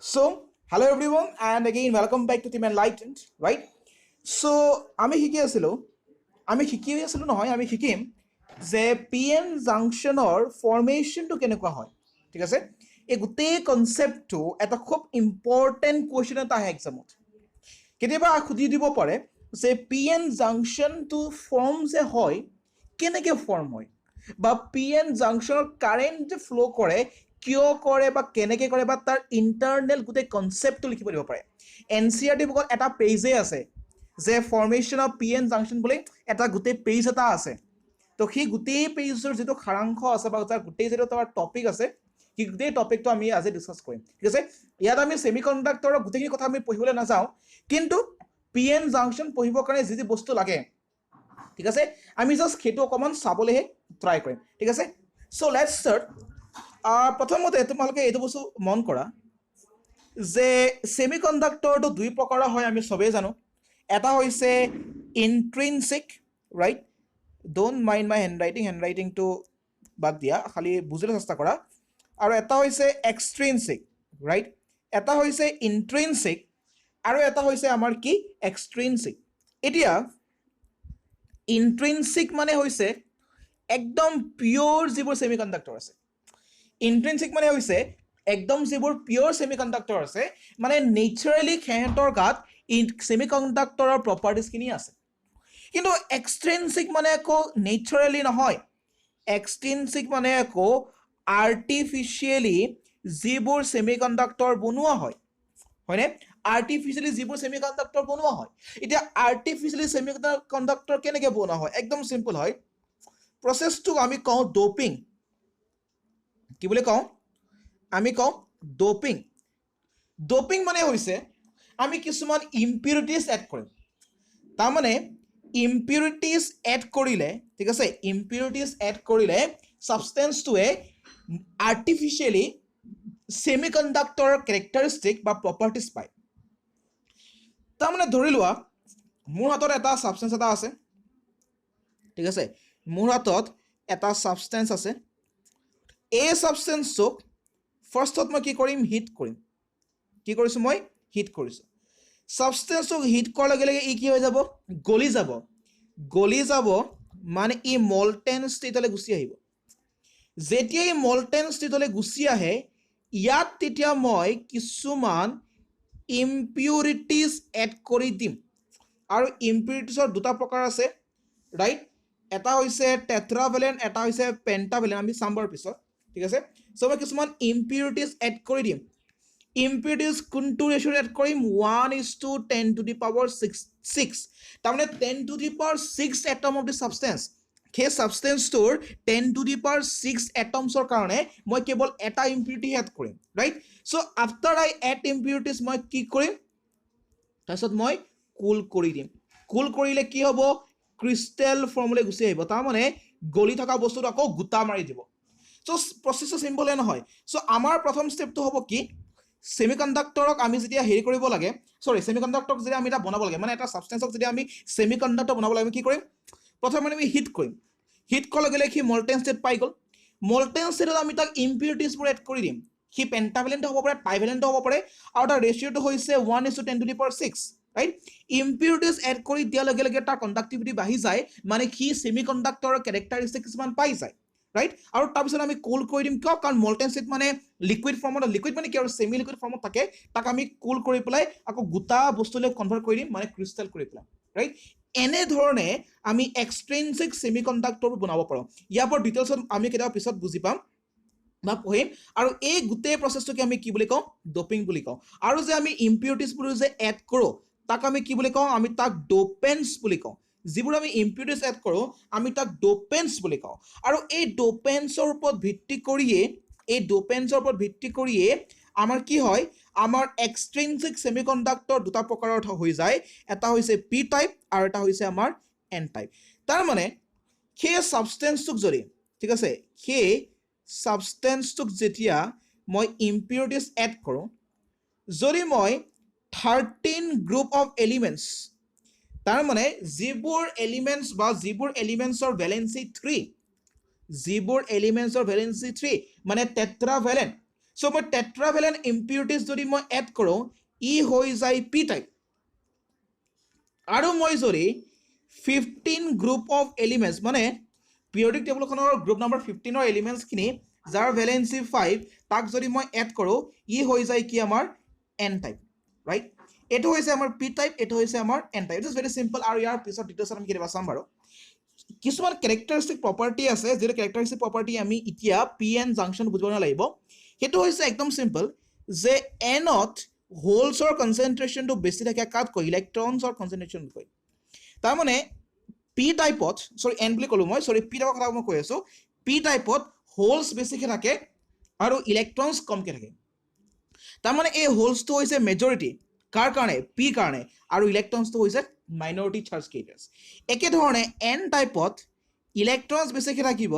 So, hello everyone, and again welcome back to Team Enlightened, right? So, আমি শিকি আছিলো নহয় আমি শিকিম যে পি এন জাংচনৰ ফৰ্মেশ্যনটো কেনেকুৱা হয় ঠিক আছে এই গোটেই কনচেপ্টটো এটা খুব ইম্পৰ্টেণ্ট কুৱেশ্যন এটা আহে এক্সামত কেতিয়াবা সুধি দিব পাৰে যে পি এন জাংচনটো ফৰ্ম যে হয় কেনেকৈ ফৰ্ম হয় বা পি এন জাংচনৰ কাৰেণ্ট যে ফ্ল' কৰে কিয় কৰে বা কেনেকৈ কৰে বা তাৰ ইণ্টাৰনেল গোটেই কনচেপ্টটো লিখিব দিব পাৰে এন চি আৰ টি বুকত এটা পেজেই আছে যে formation of P N junction বুলি এটা গোটেই পেজ এটা আছে তো সেই গোটেই পেজৰ যিটো সাৰাংশ আছে বা তাৰ গোটেই যিটো তাৰ টপিক আছে সেই গোটেই টপিকটো আমি আজি ডিছকাছ কৰিম ঠিক আছে ইয়াত আমি ছেমি কণ্ডাক্টৰৰ গোটেইখিনি কথা আমি পঢ়িবলৈ নাযাওঁ কিন্তু পি এন জাংচন পঢ়িবৰ কাৰণে যি যি বস্তু লাগে ঠিক আছে আমি জাষ্ট সেইটো অকণমান চাবলৈহে ট্ৰাই কৰিম ঠিক আছে চ' লেটছ ষ্টাৰ্ট প্ৰথমতে তোমালোকে এইটো বস্তু মন কৰা যে ছেমি কণ্ডাক্টৰটো দুই প্ৰকাৰৰ হয় আমি চবেই জানো এটা হৈছে ইন্ট্ৰিনচিক ৰাইট ডোণ্ট মাইণ্ড মাই হেণ্ডৰাইটিংটো বাদ দিয়া খালি বুজিবলৈ চেষ্টা কৰা আৰু এটা হৈছে এক্সট্ৰিনচিক ৰাইট এটা হৈছে ইন্ট্ৰিনচিক আৰু এটা হৈছে আমাৰ কি এক্সট্ৰিনচিক এতিয়া ইন্ট্ৰিনচিক মানে হৈছে একদম পিয়'ৰ যিবোৰ ছেমি কণ্ডাক্টৰ আছে ইন্ট্ৰিনচিক মানে হৈছে একদম যিবোৰ পিয়'ৰ ছেমি কণ্ডাক্টৰ আছে মানে নেচাৰেলি সিহঁতৰ গাত ছেমি কণ্ডাক্টৰৰ প্ৰপাৰ্টিজখিনি আছে কিন্তু এক্সট্ৰিনচিক মানে আকৌ নেচাৰেলি নহয় এক্সট্ৰিনচিক মানে আকৌ আৰ্টিফিচিয়েলি যিবোৰ ছেমি কণ্ডাক্টৰ বনোৱা হয় হয়নে আৰ্টিফিচিয়েলি যিবোৰ ছেমি কণ্ডাক্টৰ বনোৱা হয় এতিয়া আৰ্টিফিচিয়েলি ছেমি কণ্ডাক্টৰ কেনেকৈ বনোৱা হয় একদম চিম্পল হয় প্ৰচেছটোক আমি কওঁ ড'পিং কি বুলি কওঁ আমি কওঁ ড'পিং ড'পিং মানে হৈছে আমি কিছুমান ইম্পিউৰিটিজ এড কৰিম তাৰমানে ইম্পিউৰিটিজ এড কৰিলে ঠিক আছে ইম্পিউৰিটিজ এড কৰিলে ছাবষ্টেঞ্চটোৱে আৰ্টিফিচিয়েলি ছেমি কণ্ডাক্টৰৰ কেৰেক্টাৰিষ্টিক বা প্ৰপাৰ্টিজ পায় তাৰমানে ধৰি লোৱা মোৰ হাতত এটা ছাবষ্টেঞ্চ এটা আছে ঠিক আছে মোৰ হাতত এটা ছাবষ্টেঞ্চ আছে এই ছাবষ্টেঞ্চটোক ফাৰ্ষ্টত মই কি কৰিম হিট কৰিম কি কৰিছোঁ মই হিট কৰিছোঁ ছাবষ্টেঞ্চটোক হিট কৰাৰ লগে লগে ই কি হৈ যাব গলি যাব মানে ই মল্টেন ষ্টেটলৈ গুচি আহিব যেতিয়া ই মল্টেন ষ্টেটলৈ গুচি আহে ইয়াত তেতিয়া মই কিছুমান ইম্পিউৰিটিজ এড কৰি দিম আৰু ইম্পিউৰিটিজৰ দুটা প্ৰকাৰ আছে ৰাইট এটা হৈছে টেট্ৰাভেলেণ্ট এটা হৈছে পেণ্টাভেলেণ্ট আমি চাম বাৰু পিছত ঠিক আছে চ' মই কিছুমান ইম্পিউৰিটিজ এড কৰি দিম ইম্পিউৰিটিজ কোনটো ৰেচিঅ'ত এড কৰিম 1:10⁶ তাৰমানে 10⁶ এটম অফ দি ছাবষ্টেঞ্চ সেই ছাবষ্টেঞ্চটোৰ 10⁶ এটমছৰ কাৰণে মই কেৱল এটা ইম্পিউৰিটি এড কৰিম ৰাইট চ' আফটাৰ আই এড ইম্পিউৰিটিজ মই কি কৰিম তাৰপিছত মই কুল কৰি দিম কুল কৰিলে কি হ'ব ক্ৰিষ্টেল ফৰ্মলৈ গুচি আহিব তাৰমানে গলি থকা বস্তুটো আকৌ গোটা মাৰি দিব চ' প্ৰচেছটো চিম্পলে নহয় চ' আমাৰ প্ৰথম ষ্টেপটো হ'ব কি ছেমি কণ্ডাক্টৰক আমি যেতিয়া হেৰি কৰিব লাগে ছেমি কণ্ডাক্টৰক যেতিয়া আমি এটা বনাব লাগে মানে এটা ছাবষ্টেঞ্চক যেতিয়া আমি ছেমি কণ্ডাক্টৰ বনাব লাগে আমি কি কৰিম প্ৰথমে আমি হিট কৰিম হিট কৰাৰ লগে লগে সি মল্টেন ষ্টেট পাই গ'ল মল্টেন ষ্টেটত আমি তাক ইম্পিউৰিটিজবোৰ এড কৰি দিম সি পেণ্টাভেলেণ্টো হ'ব পাৰে ট্ৰাইভেলেণ্টো হ'ব পাৰে আৰু তাৰ ৰেচিঅ'টো হৈছে 1:10⁶ ৰাইট ইম্পিউৰিটিজ এড কৰি দিয়াৰ লগে লগে তাৰ কণ্ডাক্টিভিটি বাঢ়ি যায় মানে সি ছেমি কণ্ডাক্টৰৰ কেৰেক্টাৰিষ্টিক কিছুমান পাই যায় ৰাইট আৰু তাৰপিছত আমি কুল কৰি দিম কিয় কাৰণ মল্টেন ষ্টেট মানে লিকুইড ফৰ্মত লিকুইড মানে কি আৰু ছেমি লিকুইড ফৰ্মত থাকে তাক আমি কুল কৰি পেলাই আকৌ গোটা বস্তুলৈ কনভাৰ্ট কৰি দিম মানে ক্ৰিষ্টেল কৰি পেলাই ৰাইট এনেধৰণে আমি এক্সট্ৰিনচিক ছেমি কণ্ডাক্টৰবোৰ বনাব পাৰোঁ ইয়াৰ পৰা ডিটেইলছত আমি কেতিয়াবা পিছত বুজি পাম বা পঢ়িম আৰু এই গোটেই প্ৰচেছটোকে আমি কি বুলি কওঁ ড'পিং বুলি কওঁ আৰু যে আমি ইম্পিউৰিটিজবোৰ যে এড কৰোঁ তাক আমি কি বুলি কওঁ আমি তাক ড'পেন্স বুলি কওঁ যিবোৰ আমি ইম্পিউৰিটিজ এড কৰোঁ আমি তাক ড'পেন্স বুলি কওঁ আৰু এই ড'পেন্সৰ ওপৰত ভিত্তি কৰিয়ে আমাৰ কি হয় আমাৰ এক্সট্ৰিনচিক ছেমি কণ্ডাক্টৰ দুটা প্ৰকাৰৰ হৈ যায় এটা হৈছে পি টাইপ আৰু এটা হৈছে আমাৰ এন টাইপ তাৰমানে সেই ছাবষ্টেঞ্চটোক যদি ঠিক আছে সেই ছাবষ্টেঞ্চটোক যেতিয়া মই ইম্পিউৰিটিজ এড কৰোঁ যদি মই 13 গ্ৰুপ অফ এলিমেণ্টছ তাৰমানে যিবোৰ এলিমেণ্টছৰ ভেলেঞ্চি 3 মানে টেট্ৰাভেলেণ্ট সো মই টেট্ৰাভেলেন্ট ইম্পিউৰিটিজ যদি মই এড কৰোঁ ই হৈ যায় পি টাইপ আৰু মই যদি 15 গ্ৰুপ অফ এলিমেণ্টছ মানে পিৰিয়ডিক টেবুলখনৰ গ্ৰুপ নম্বৰ 15ৰ এলিমেণ্টছখিনি যাৰ ভেলেঞ্চি 5 তাক যদি মই এড কৰোঁ ই হৈ যায় কি আমাৰ এন টাইপ ৰাইট এইটো হৈছে আমাৰ পি টাইপ এইটো হৈছে আমাৰ N type it is very simple আৰু ইয়াৰ পিছত ডিটেইলছত আমি কেতিয়াবা চাম বাৰু কিছুমান কেৰেক্টাৰিষ্টিক প্ৰপাৰ্টি আছে যিটো কেৰেক্টাৰিষ্টিক প্ৰপাৰ্টি আমি এতিয়া পি এন জাংচন বুজিব নালাগিব সেইটো হৈছে একদম চিম্পল যে এনত হোলছৰ কনচেনট্ৰেশ্যনটো বেছি থাকে কাতকৈ ইলেক্ট্ৰনছৰ কনচেনট্ৰেশ্যনতকৈ তাৰমানে পি টাইপত সৰি এন বুলি ক'লোঁ মই সৰি পি টাইপৰ কথা মই কৈ আছোঁ পি টাইপত হোলছ বেছিকৈ থাকে আৰু ইলেক্ট্ৰনছ কমকৈ থাকে তাৰমানে এই হোলছটো হৈছে মেজৰিটি কাৰ কাৰণে পি কাৰণে আৰু ইলেক্ট্ৰনছটো হৈছে মাইনৰিটি চাৰ্জ কেৰিয়াৰ্ছ একেধৰণে এন টাইপত ইলেক্ট্ৰনছ বেছিকৈ থাকিব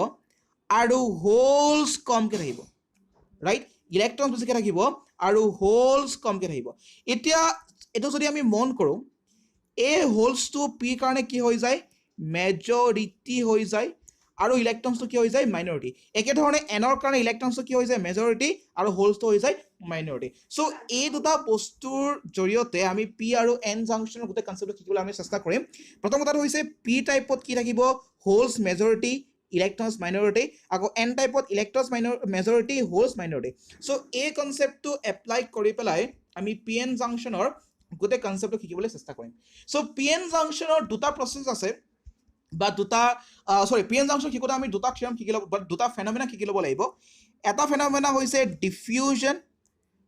আৰু হোলছ কমকৈ থাকিব ৰাইট ইলেক্ট্ৰনছ বেছিকৈ থাকিব আৰু হোলছ কমকৈ থাকিব এতিয়া এইটো যদি আমি মন কৰোঁ এই হোলছটো পি কাৰণে কি হৈ যায় মেজৰিটি হৈ যায় আৰু ইলেক্ট্ৰনছটো কি হৈ যায় মাইনৰিটি একেধৰণে এনৰ কাৰণে ইলেক্ট্ৰনছটো কি হৈ যায় মেজৰিটি আৰু হোলছটো হৈ যায় মাইনৰিটি চ' এই দুটা বস্তুৰ জৰিয়তে আমি পি আৰু এন জাংচনৰ গোটেই কনচেপ্টটো শিকিবলৈ আমি চেষ্টা কৰিম প্ৰথম কথাটো হৈছে পি টাইপত কি থাকিব হোলছ মেজৰিটি ইলেক্ট্ৰনছ মাইনৰিটি আকৌ এন টাইপত ইলেক্ট্ৰনছ মেজৰিটি হোলছ মাইনৰিটি চ' এই কনচেপ্টটো এপ্লাই কৰি পেলাই আমি পি এন জাংচনৰ গোটেই কনচেপ্টটো শিকিবলৈ চেষ্টা কৰিম চ' পি এন জাংচনৰ দুটা প্ৰচেছ আছে বা দুটা পি এন জাংচন শিকোঁতে আমি দুটা থিয়ৰম শিকি ল'ব দুটা ফেনমেনা শিকি ল'ব লাগিব এটা ফেনমেনা হৈছে ডিফিউজন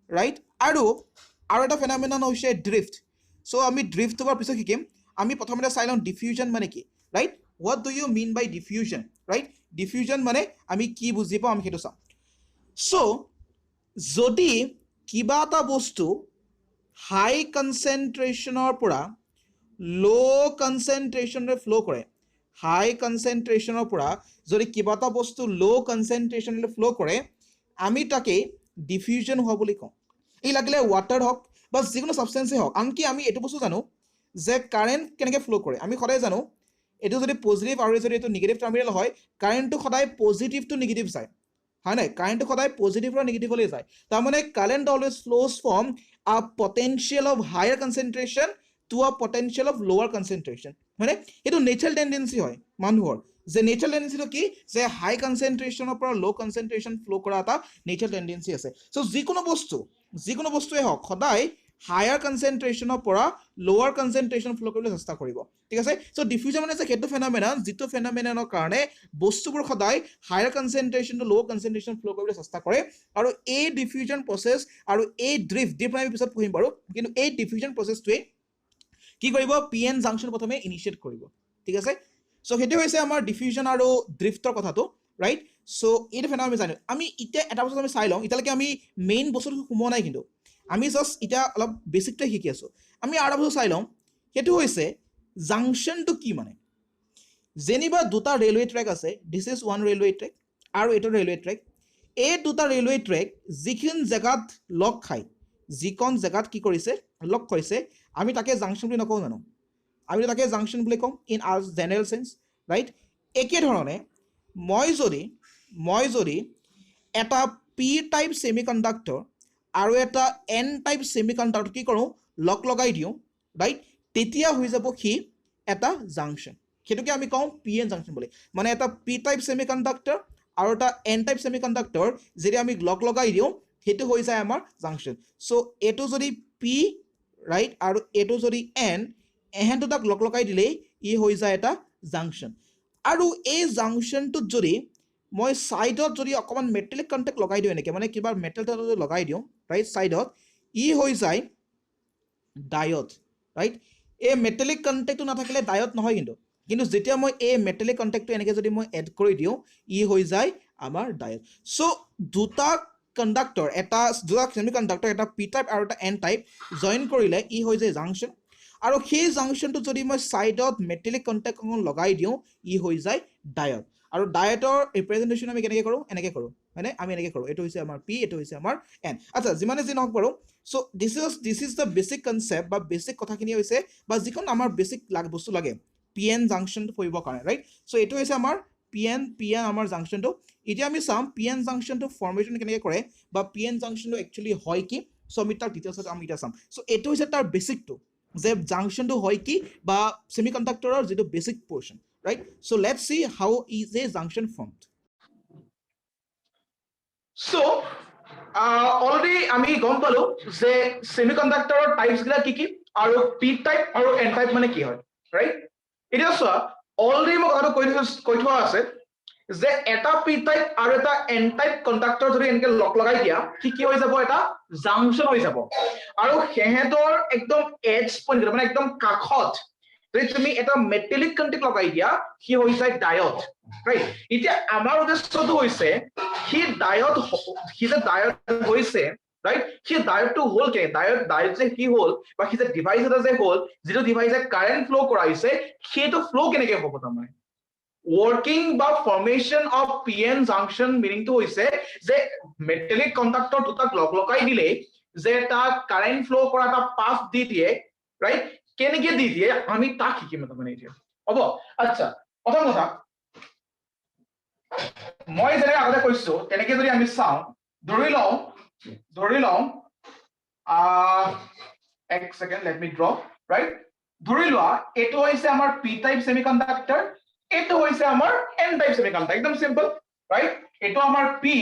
ৰাইট আৰু এটা ফেনমেনা হৈছে ড্ৰিফ্ট চ' আমি ড্ৰিফ্টটোৰ পিছত শিকিম আমি প্ৰথমতে চাই লওঁ ডিফিউজন মানে কি right what do you mean by diffusion right diffusion মানে আমি কি বুজি পাওঁ আমি সেইটো চাওঁ চ' যদি কিবা এটা বস্তু হাই কনচেনট্ৰেশ্যনৰ পৰা ল' কনচেনট্ৰেশ্যনলৈ ফ্ল' কৰে হাই কনচেনট্ৰেশ্যনৰ পৰা যদি কিবা এটা বস্তু ল' কনচেনট্ৰেশ্যনলৈ ফ্ল' কৰে আমি তাকে ডিফিউজন হোৱা বুলি কওঁ এই লাগিলে ৱাটাৰ হওক বা যিকোনো ছাবষ্টেঞ্চেই হওক আনকি আমি এইটো বস্তু জানো যে কাৰেণ্ট কেনেকৈ ফ্ল' কৰে আমি সদায় জানো এইটো যদি পজিটিভ আৰু যদি এইটো নিগেটিভ টাৰ্মিনেল হয় কাৰেণ্টটো সদায় পজিটিভ টু নিগেটিভ যায় হয় নাই কাৰেণ্টটো সদায় পজিটিভ পৰা নিগেটিভলৈ যায় তাৰমানে কাৰেণ্ট অলৱেজ ফ্ল'জ ফ্ৰম আ potential of higher concentration to a potential of লোৱাৰ কনচেনট্ৰেশ্যন হয়নে এইটো নেচাৰেল টেণ্ডেঞ্চি হয় মানুহৰ যে নেচাৰেল টেণ্ডেঞ্চিটো কি যে হাই কনচেনট্ৰেশ্যনৰ পৰা ল' কনচেনট্ৰেশ্যন ফ্ল' কৰা এটা নেচাৰেল টেণ্ডেঞ্চি আছে চ' যিকোনো বস্তুৱে হওক সদায় হায়াৰ কনচেনট্ৰেশ্যনৰ পৰা লোৱাৰ কনচেনট্ৰেশ্যন ফ্ল' কৰিবলৈ চেষ্টা কৰিব ঠিক আছে চ' ডিফিউজন মানে যে সেইটো ফেনমেনা যিটো ফেনমেনৰ কাৰণে বস্তুবোৰ সদায় হায়াৰ কনচেনট্ৰেশ্যন টু ল' কনচেনট্ৰেশ্যন ফ্ল' কৰিবলৈ চেষ্টা কৰে আৰু এই ডিফিউজন প্ৰচেছ আৰু এই ড্ৰিফ্ট আমি পিছত পঢ়িম বাৰু কিন্তু এই ডিফিউজন প্ৰচেছটোৱে কি কৰিব পি এন জাংচন প্ৰথমে ইনিচিয়েট কৰিব ঠিক আছে চ' সেইটো হৈছে আমাৰ ডিফিউজন আৰু ড্ৰিফ্টৰ কথাটো ৰাইট চ' এইটো ফেনমেনা আমি জানো আমি এতিয়া এটা বস্তু আমি চাই লওঁ এতিয়ালৈকে আমি মেইন বস্তুটো সোমোৱা নাই কিন্তু আমি জাষ্ট এতিয়া অলপ বেছিকটোৱে শিকি আছোঁ আমি আৰু এটা বস্তু চাই লওঁ সেইটো হৈছে জাংচনটো কি মানে যেনিবা দুটা ৰেলৱে ট্ৰেক আছে this is one railway track আৰু এইটো ৰেলৱে ট্ৰেক এই দুটা ৰেলৱে ট্ৰেক যিখন জেগাত লগ খায় যিখন জেগাত কি কৰিছে লগ কৰিছে আমি তাকে জাংচন বুলি নকওঁ জানো আমি তাকে জাংচন বুলি কওঁ in R general change right একেধৰণে মই যদি এটা পি টাইপ ছেমি কণ্ডাক্টৰ আৰু এটা এন টাইপ ছেমি কণ্ডাক্টৰ কি কৰোঁ লগাই দিওঁ ৰাইট তেতিয়া হৈ যাব সি এটা জাংচন সেইটোকে আমি কওঁ পি এন জাংচন বুলি মানে এটা পি টাইপ ছেমি কণ্ডাক্টৰ আৰু এটা এন টাইপ ছেমি কণ্ডাক্টৰ যদি আমি লগাই দিওঁ সেইটো হৈ যায় আমাৰ জাংচন চ' এইটো যদি পি ৰাইট আৰু এইটো যদি এন এহেন দুটাক লগাই দিলেই ই হৈ যায় এটা জাংচন আৰু এই জাংচনটোত যদি মই ছাইডত যদি অকণমান মেটেলিক কণ্টেক্ট লগাই দিওঁ এনেকৈ মানে কিবা মেটেল যদি লগাই দিওঁ ৰাইট ছাইডত ই হৈ যায় ডায়ড ৰাইট এই মেটেলিক কণ্টেক্টটো নাথাকিলে ডায়ড নহয় কিন্তু যেতিয়া মই এই মেটেলিক কণ্টেক্টটো এনেকৈ যদি মই এড কৰি দিওঁ ই হৈ যায় আমাৰ ডায়ড চ' দুটা কণ্ডাক্টৰ দুটা ছেমি কণ্ডাক্টৰ এটা পি টাইপ আৰু এটা এন টাইপ জইন কৰিলে ই হৈ যায় জাংচন আৰু সেই জাংচনটো যদি মই ছাইডত মেটেলিক কণ্টেক্ট লগাই দিওঁ ই হৈ যায় ডায়ড আৰু ডায়ডৰ ৰিপ্ৰেজেণ্টেশ্যন আমি কেনেকৈ কৰোঁ এনেকৈ কৰোঁ হয়নে আমি এনেকৈ কৰোঁ এইটো হৈছে আমাৰ পি এইটো হৈছে আমাৰ এন আচ্ছা যিমানে যি নহওক বাৰু so' this is the basic concept বা বেচিক কথাখিনি হৈছে বা যিখন আমাৰ বেচিক বস্তু লাগে পি এন জাংচন কৰিবৰ কাৰণে ৰাইট চ' এইটো হৈছে আমাৰ পিএন আমাৰ জাংচনটো এতিয়া আমি চাম পিএন জাংচনটো ফৰ্মেশ্যন কেনেকৈ কৰে বা পিএন জাংচনটো একচুৱেলি হয় কি সো আমি তাৰ ডিটেইলছত আমি এতিয়া চাম সো এইটো হৈছে তাৰ বেচিকটো যে জাংচনটো হয় কি বা সেমিকন্ডাক্টৰৰ যেটো basic portion right so let's see how is a junction formed so already আমি গম পালো যে সেমিকন্ডাক্টৰৰ টাইপস গিলা কি আৰু পি টাইপ আৰু এন টাইপ মানে কি হয় ৰাইট এটা চোৱা অলৰেডি মই কথাটো কৈ থোৱা আছে যে এটা পি টাইপ আৰু এটা এন টাইপ কন্ডাক্টৰ যদি এনেকে লগ লগাই দিয়া কি হৈ যাব এটা জাংশন হৈ যাব আৰু হেহেতৰ একদম এজ পইণ্ট মানে একদম কাখত যদি তুমি এটা মেটালিক কন্টেক্ট লগাই দিয়া কি হৈ যায় ডায়োড ৰাইট এতিয়া আমাৰ উদ্দেশ্যটো হৈছে কি ডায়োড হৈছে ৰাইট কি ডায়োডটো হ'ল কে ডায়োড যে কি হ'ল বা কি যে ডিভাইস এটা যে হ'ল যেটো ডিভাইসে কারেন্ট ফ্লো কৰাইছে সেইটো ফ্লো কেনেকে হ'ব তাৰমানে working বা formation of PN junction meaning to hoise je metallic conductor dutak log dile je ta current flow kora ta path di die right kenege di die ami ta ki mata mane etia obo acha prothom kotha moi jare agate koisu teneke jodi ami sao dhori law এক second let me draw right dhori loa eto hoise amar p type semiconductor এটো হৈছে আমাৰ n type semiconductor একদম simple right এটো আমাৰ p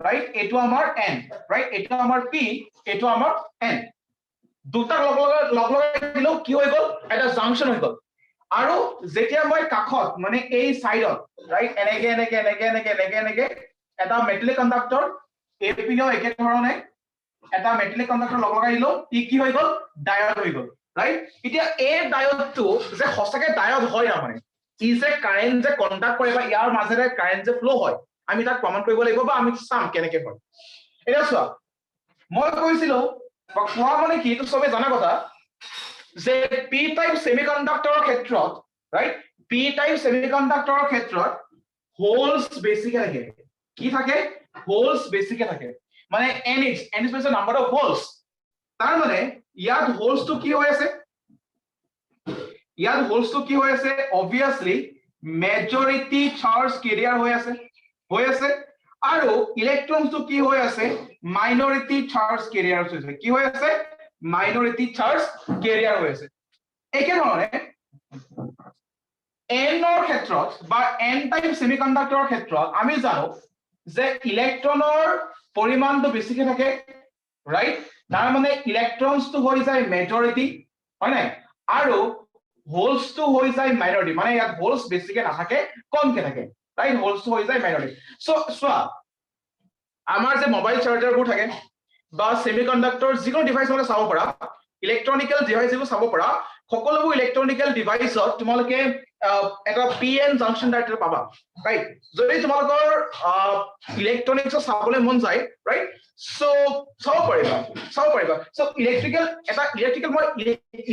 right এটো আমাৰ n right এটো আমাৰ p এটো আমাৰ n দুটা লগ দিলো কি হৈ গল এটা জাংশন হৈ গল আৰু যেতিয়া মই কাখত মানে এই সাইডত ৰাইট এনেকে এটা মেটালিক কন্ডাক্টৰ এপিনো একে ধৰণে এটা মেটালিক কন্ডাক্টৰ লগ লগাই দিলো কি হৈ গল ডায়োড হৈ গল রাইট এতিয়া এই ডায়োডটো যে হসকে ডায়োড হয় না মানে is a current যে কন্ডাক্ট কৰে বা ইয়াৰ মাজেৰে কাৰেন্ট যে ফ্লো হয় আমি তাক প্ৰমাণ কৰিব লাগিব বা আমি চাম কেনেকে হয় এটা চোৱা মই কৈছিলো বা কোৱা মানে কি তো সবে জানা কথা যে পি টাইপ সেমিকন্ডাক্টৰৰ ক্ষেত্ৰত ৰাইট পি টাইপ সেমিকন্ডাক্টৰৰ ক্ষেত্ৰত হোলস বেছিকে থাকে কি থাকে হোলস বেছিকে থাকে মানে n is the number of holes তাৰ মানে ইয়াত হোলসটো কি হৈ আছে ইয়াত হোলসটো কি হৈ আছে obviously majority charge carrier হৈ আছে আৰু ইলেক্ট্ৰনটো কি হৈ আছে minority charge carrier হৈ আছে কি হৈ আছে minority charge carrier হৈ আছে একে ধৰণে n ৰ ক্ষেত্ৰত বা n টাইপ সেমিকন্ডাক্টৰৰ ক্ষেত্ৰত আমি জানো যে ইলেক্ট্ৰনৰ পৰিমাণটো বেছিকে থাকে ৰাইট তাৰ মানে ইলেক্ট্ৰনটো হৈ যায় মেজৰিটি হয় নাই আৰু হোলস to হৈ যায় মাইনৰিটি মানে ইয়াত হোলস বেছিকে নাথাকে কমকে থাকে ৰাইট হোলস to হৈ যায় মাইনৰিটি সো সোয়া আমাৰ যে মোবাইল চাৰ্জাৰবোৰ থাকে বা সেমিকন্ডাক্টৰ যিকোনো ডিভাইস মানে চাব পাৰা ইলেক্ট্ৰনিক্যাল ডিভাইসবোৰ চাব পাৰা সকলোবোৰ ইলেক্ট্ৰনিক্যাল ডিভাইসত তোমালোকে এটা পিএন জাংশন ডায়োড পাবা ৰাইট যদি তোমালোকৰ ইলেক্ট্ৰনিক্স চাবলৈ মন যায় ৰাইট সো চাব পাৰিবা সো ইলেক্ট্ৰিক্যাল মই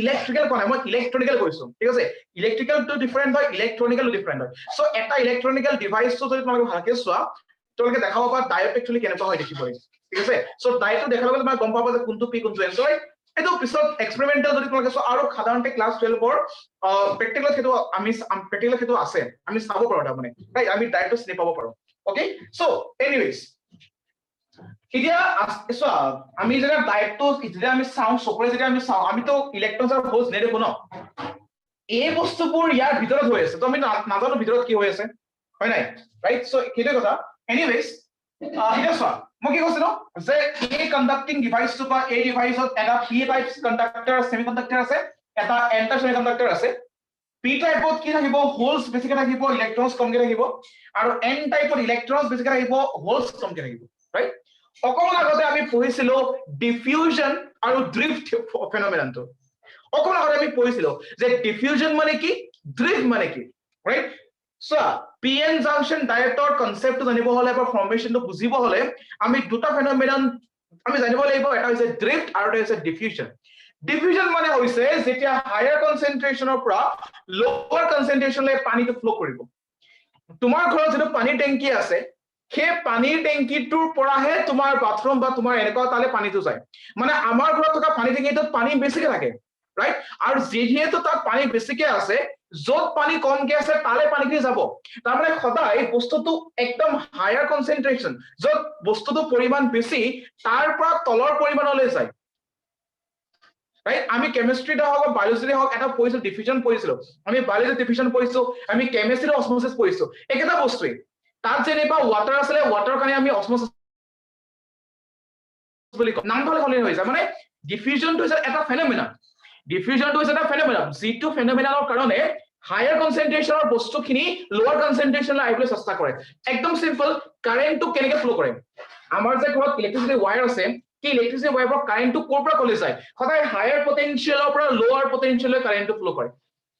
ইলেক্ট্ৰিক্যাল কোৱা নাই মই ইলেক্ট্ৰনিক্যাল কৈছো ঠিক আছে ইলেক্ট্ৰিক্যাল টু ডিফাৰেন্ট হয় ইলেক্ট্ৰনিক্যাল টু ডিফাৰেন্ট হয় সো এটা ইলেক্ট্ৰনিক্যাল ডিভাইস যদি তোমালোকে ভালকে চোৱা তোমালোকে দেখাব পাৰা ডায়োড একচুয়ালি কেনেকুৱা হয় দেখিব ঠিক আছে সো ডায়োডটো দেখালে তোমাক গম পাবা যে কোনটো পি কোনটো এন ৰাইট এটো পিছত এক্সপেৰিমেন্টাল যদি তোমালোকে চোৱা আৰু সাধাৰণতে ক্লাস 12 ৰ প্ৰ্যাকটিকেল হেতু আমি প্ৰ্যাকটিকেল হেতু আছে আমি চাব পাৰো তাৰ মানে ৰাইট আমি ডায়োডটো চিনি পাব পাৰো ওকে সো এনিৱেজ এতিয়া চোৱা আমি যেটা ডায়োডটো যেতিয়া আমি চাওঁ চকুৰে যেতিয়া আমি চাওঁ আমিতো ইলেক্ট্ৰনছ আৰু হোলস নেদেখো ন এই বস্তুবোৰ ইয়াৰ ভিতৰত হৈ আছে তো আমি নাজানো ভিতৰত কি হৈ আছে হয় নাই ৰাইট সো কেনে কথা এনিৱেজ এতিয়া চোৱা মই কি কৈছিলো যে এই কন্ডাক্টিং ডিভাইসটো বা এই ডিভাইসত এটা পি টাইপ কন্ডাক্টৰ সেমিকন্ডাক্টৰ আছে এটা এন টাইপ সেমিকন্ডাক্টৰ আছে পি টাইপত কি থাকিব হোলস বেছিকে থাকিব ইলেক্ট্ৰনছ কমকে থাকিব আৰু এন টাইপত ইলেক্ট্ৰনছ বেছিকে থাকিব হোলস কমকে থাকিব ৰাইট অকমান আগতে আমি পঢ়িছিলো ডিফিউজন আৰু ড্ৰিফট ফেনোমেননটো অকমান আগতে আমি পঢ়িছিলো যে ডিফিউজন মানে কি ড্ৰিফট মানে কি ৰাইট সো পিএন জাংশন ডায়োডৰ কনসেপ্টটো জানিব হলে বা ফৰ্মেশনটো বুজিব হলে আমি দুটা ফেনোমেনন আমি জানিব লাগিব এটা হৈছে ড্ৰিফট আৰু এটা হৈছে ডিফিউজন ডিফিউজন মানে হৈছে যেতিয়া হায়াৰ কনসেন্ট্ৰেচনৰ পৰা লোৱাৰ কনসেন্ট্ৰেচনলৈ পানীটো ফ্লো কৰিব তোমাৰ ঘৰত যেটো পানীৰ টেংকি আছে সেই পানীৰ টেংকিটোৰ পৰাহে তোমাৰ বাথৰুম বা তোমাৰ এনেকুৱা তালে পানীটো যায় মানে আমাৰ ঘৰত থকা পানী টেংকিটোত পানী বেছিকে থাকে right? আৰু যেহেতু তাত পানী বেছিকে আছে যত পানী কমকে আছে তালে পানীখিনি যাব তাৰ মানে সদায় বস্তুটো একদম হায়াৰ কনসেন্ট্ৰেচন যত বস্তুটো পৰিমাণ বেছি তাৰ পৰা তলৰ পৰিমাণলৈ যায় right আমি কেমিষ্ট্ৰিতে হওক বায়োলজিতে হওক এটা পঢ়িছো ডিফিউজন পঢ়িছিলো আমি বায়োলজি ডিফিউজন পঢ়িছো আমি কেমিষ্ট্ৰিতে অসমোসিস পঢ়িছো একেটা বস্তুই তাত যেনিবা ওয়াটাৰ আছে ওয়াটাৰ কাৰণে আমি অসমোসিস বুলি নামটো হলে হৈ যায় মানে ডিফিউজনটো হৈছে এটা ফেনোমেনা ডিফিউজনটো হৈছে এটা ফেনোমেনা যিটো ফেনোমেনাৰ কাৰণে হায়াৰ কনসেন্ট্ৰেচনৰ বস্তুখিনি লোৱাৰ কনসেন্ট্ৰেচনলৈ আহিবলৈ চেষ্টা কৰে একদম সিম্পল কাৰেন্টটো কেনেকৈ ফ্লো কৰে আমাৰ যে ঘৰত ইলেক্ট্ৰিচিটি ওয়্যাৰ আছে কি ইলেক্ট্ৰিচিটি ওয়্যাৰৰ কাৰেন্টটো ক'ৰ পৰা কলৈ যায় সদায় হায়াৰ পটেনশিয়েলৰ পৰা লোৱাৰ পটেনশিয়েললৈ কাৰেন্টটো ফ্লো কৰে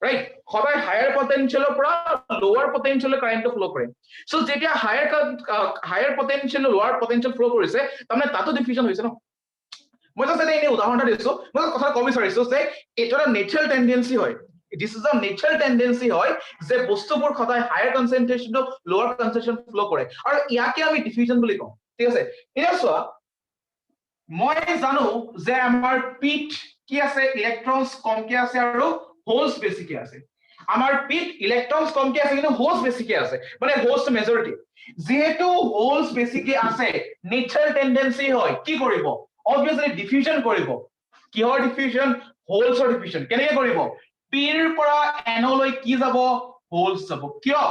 right সদায় হায়াৰ পটেনশিয়েলৰ পৰা লোৱাৰ পটেনশিয়েললৈ কাৰেন্টটো ফ্লো কৰে সো যেতিয়া হায়াৰ পটেনশিয়েল লোৱাৰ পটেনশিয়েল ফ্লো কৰিছে তাৰমানে তাতো ডিফিউজন হৈছে ন মই জাস্ট এটা উদাহৰণ এটা দিছো মই কথা কব বিচাৰিছো যে এটা নেচাৰেল টেন্ডেন্সি হয় this is a natural tendency হয় যে বস্তুবোৰ সদায় হায়াৰ কনসেন্ট্ৰেচন টু লোৱাৰ কনসেন্ট্ৰেচন ফ্লো কৰে আৰু ইয়াকে আমি ডিফিউজন বুলি কওঁ ঠিক আছে এতিয়া চোৱা মই জানো যে আমাৰ পিট কি আছে ইলেক্ট্ৰনছ কমকে আছে আৰু হোলস বেছিকে আছে আমাৰ পিট ইলেক্ট্ৰনছ কমকে আছে কিন্তু হোলস বেছিকে আছে মানে হোলস মেজৰিটি যেহেতু হোলস বেছিকে আছে নেচাৰেল টেন্ডেন্সি হয় কি কৰিব obviously diffusion কৰিব কিহৰ ডিফিউজন হোলছৰ ডিফিউজন কেনেকৈ কৰিব পিৰ পৰা এনলৈ কি যাব হোলস যাব কিয়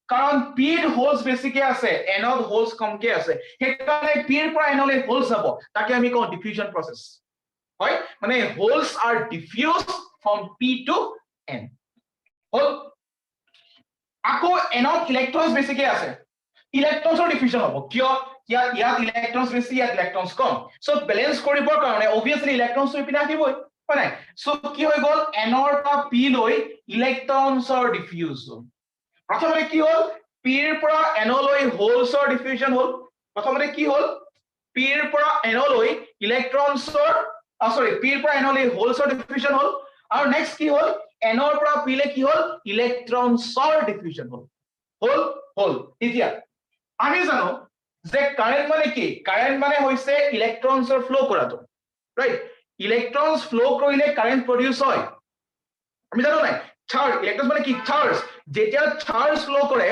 কাৰণ পিৰ হোলস বেছিকে আছে এনত হোলস কমকে আছে সেইকাৰণে পিৰ পৰা এনলৈ হোলস যাব তাকে আমি কওঁ ডিফিউজন প্ৰসেস হয় মানে holes are diffused from p to n হল আকৌ এনত ইলেক্ট্ৰনছ বেছিকে আছে ইলেক্ট্ৰনছৰ ডিফিউজন হ'ব কিয় ইয়াত ইলেক্ট্ৰনছ বেছি ইয়াত ইলেক্ট্ৰনছ কম সো বেলেন্স কৰিবৰ কাৰণে obviously ইলেক্ট্ৰনছ ইপিনে আহিবই হয় নাই সো কি হৈ গল এনৰ পৰা পি লৈ ইলেক্ট্ৰনছৰ ডিফিউজন প্ৰথমতে কি হল পিৰ পৰা এনলৈ হোলছৰ ডিফিউজন হল প্ৰথমতে কি হল পিৰ পৰা এনলৈ ইলেক্ট্ৰনছৰ পিৰ পৰা এনলৈ হোলছৰ ডিফিউজন হল আৰু নেক্সট কি হল এনৰ পৰা পিলে কি হল ইলেক্ট্ৰনছৰ ডিফিউজন হল এতিয়া আমি জানো যে কাৰেন্ট মানে কি কাৰেন্ট মানে হৈছে ইলেক্ট্ৰনছৰ ফ্লো কৰাটো ৰাইট ইলেক্ট্ৰনছ ফ্লো কৰিলে কাৰেন্ট প্ৰডিউস হয় আমি জানো নাই চাৰ্জ ইলেক্ট্ৰনছ মানে কি চাৰ্জ যেতিয়া চাৰ্জ ফ্লো কৰে